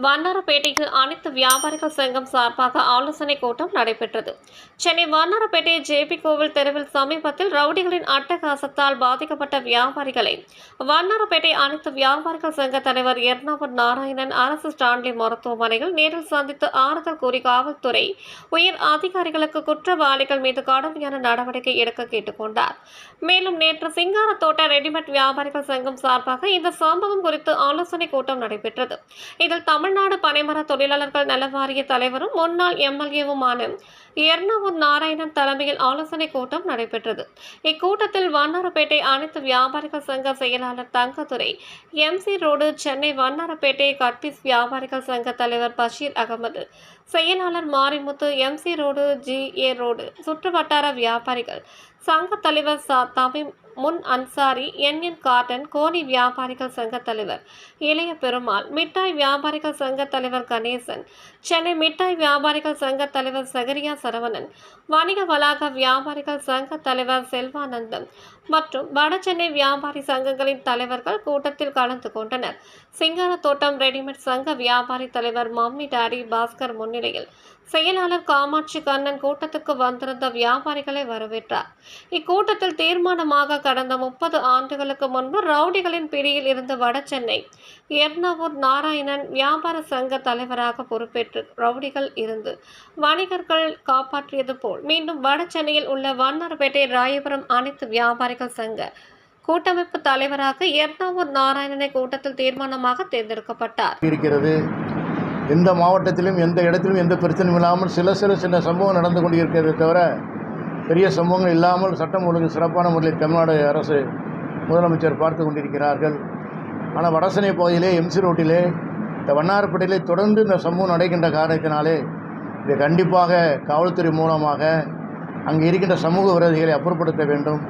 வண்ணாரப்பேட்டையில் அனைத்து வியாபாரிகள் சங்கம் சார்பாக ஆலோசனை கூட்டம் நடைபெற்றது. சென்னை வண்ணாரப்பேட்டை ஜேபி கோவில் தெருவில் சமீபத்தில் ரவுடிகளின் அட்டகாசத்தால் பாதிக்கப்பட்ட வியாபாரிகளை வண்ணாரப்பேட்டை அனைத்து வியாபாரிகள் சங்க தலைவர் எர்ணாவூர் நாராயணன் அரசு ஸ்டான்லி மருத்துவமனையில் நேரில் சந்தித்து ஆறுதல் கூறி காவல்துறை உயர் அதிகாரிகளுக்கு குற்றவாளிகள் மீது கடுமையான நடவடிக்கை எடுக்க கேட்டுக் கொண்டார். மேலும் நேற்று சிங்காரத்தோட்ட ரெடிமேட் வியாபாரிகள் சங்கம் சார்பாக இந்த சம்பவம் குறித்து ஆலோசனை கூட்டம் நடைபெற்றது. இதில் தமிழ்நாடு பனைமர தொழிலாளர்கள் நல வாரிய தலைவரும் முன்னாள் எம்எல்ஏவுமான எர்ணாவூர் நாராயணன் தலைமையில் ஆலோசனை கூட்டம் நடைபெற்றது. இக்கூட்டத்தில் வண்ணாரப்பேட்டை அனைத்து வியாபாரிகள் சங்க செயலாளர் Thangadurai, MC road Chennai Vannarapettai cut piece வியாபாரிகள் சங்க தலைவர் பஷீர் அகமது, செயலாளர் Marimuthu, MC road, GA road சுற்றுவட்டார வியாபாரிகள் சங்க தலைவர் தமீம், முன் அன்சாரி, என்என் காட்டன், கோனி வியாபாரிகள் சங்க தலைவர் இளைய பெருமாள், மிட்டாய் வியாபாரிகள் சங்க தலைவர் கணேசன், சென்னை மிட்டாய் வியாபாரிகள் சங்க தலைவர் சகரியா சரவணன், வணிக வளாக வியாபாரிகள் சங்க தலைவர் செல்வானந்தம் மற்றும் வடசென்னை வியாபாரி சங்கங்களின் தலைவர்கள் கூட்டத்தில் கலந்து கொண்டனர். சிங்காரத்தோட்டம் ரெடிமேட் சங்க வியாபாரி தலைவர் மம்மி டாடி பாஸ்கர் முன்னிலையில் செயலாளர் காமாட்சி கண்ணன் கூட்டத்துக்கு வந்திருந்த வியாபாரிகளை வரவேற்றார். இக்கூட்டத்தில் தீர்மானமாக கடந்த 30 ஆண்டுகளுக்கு முன்பு ரவுடிகளின் பிடியில் இருந்த வடசென்னை எர்ணாவூர் நாராயணன் வியாபார சங்க தலைவராக பொறுப்பேற்று ரவுடிகள் இருந்து வணிகர்கள் காப்பாற்றியது போல் மீண்டும் வடசென்னையில் உள்ள வண்ணாரப்பேட்டை ராயபுரம் அனைத்து வியாபாரிகள் சங்க கூட்டமைப்பு தலைவராக எர்ணாவூர் நாராயணனை கூட்டத்தில் தீர்மானமாக தேர்ந்தெடுக்கப்பட்டார். எந்த மாவட்டத்திலும் எந்த இடத்திலும் எந்த பிரச்சனையும் இல்லாமல் சின்ன சம்பவம் நடந்து கொண்டு இருக்கிறதே தவிர பெரிய சம்பவங்கள் இல்லாமல் சட்டம் ஒழுங்கு சிறப்பான முறையில் தமிழ்நாடு அரசு முதலமைச்சர் பார்த்து கொண்டிருக்கிறார்கள். ஆனால் வடசென்னை பகுதியிலே எம்சி ரோட்டிலே இந்த வண்ணாரப்பேட்டையிலே தொடர்ந்து இந்த சம்பவம் நடக்கின்ற காரணத்தினாலே இதை கண்டிப்பாக காவல்துறை மூலமாக அங்கே இருக்கின்ற சமூக விரோதிகளை அப்புறப்படுத்த வேண்டும்.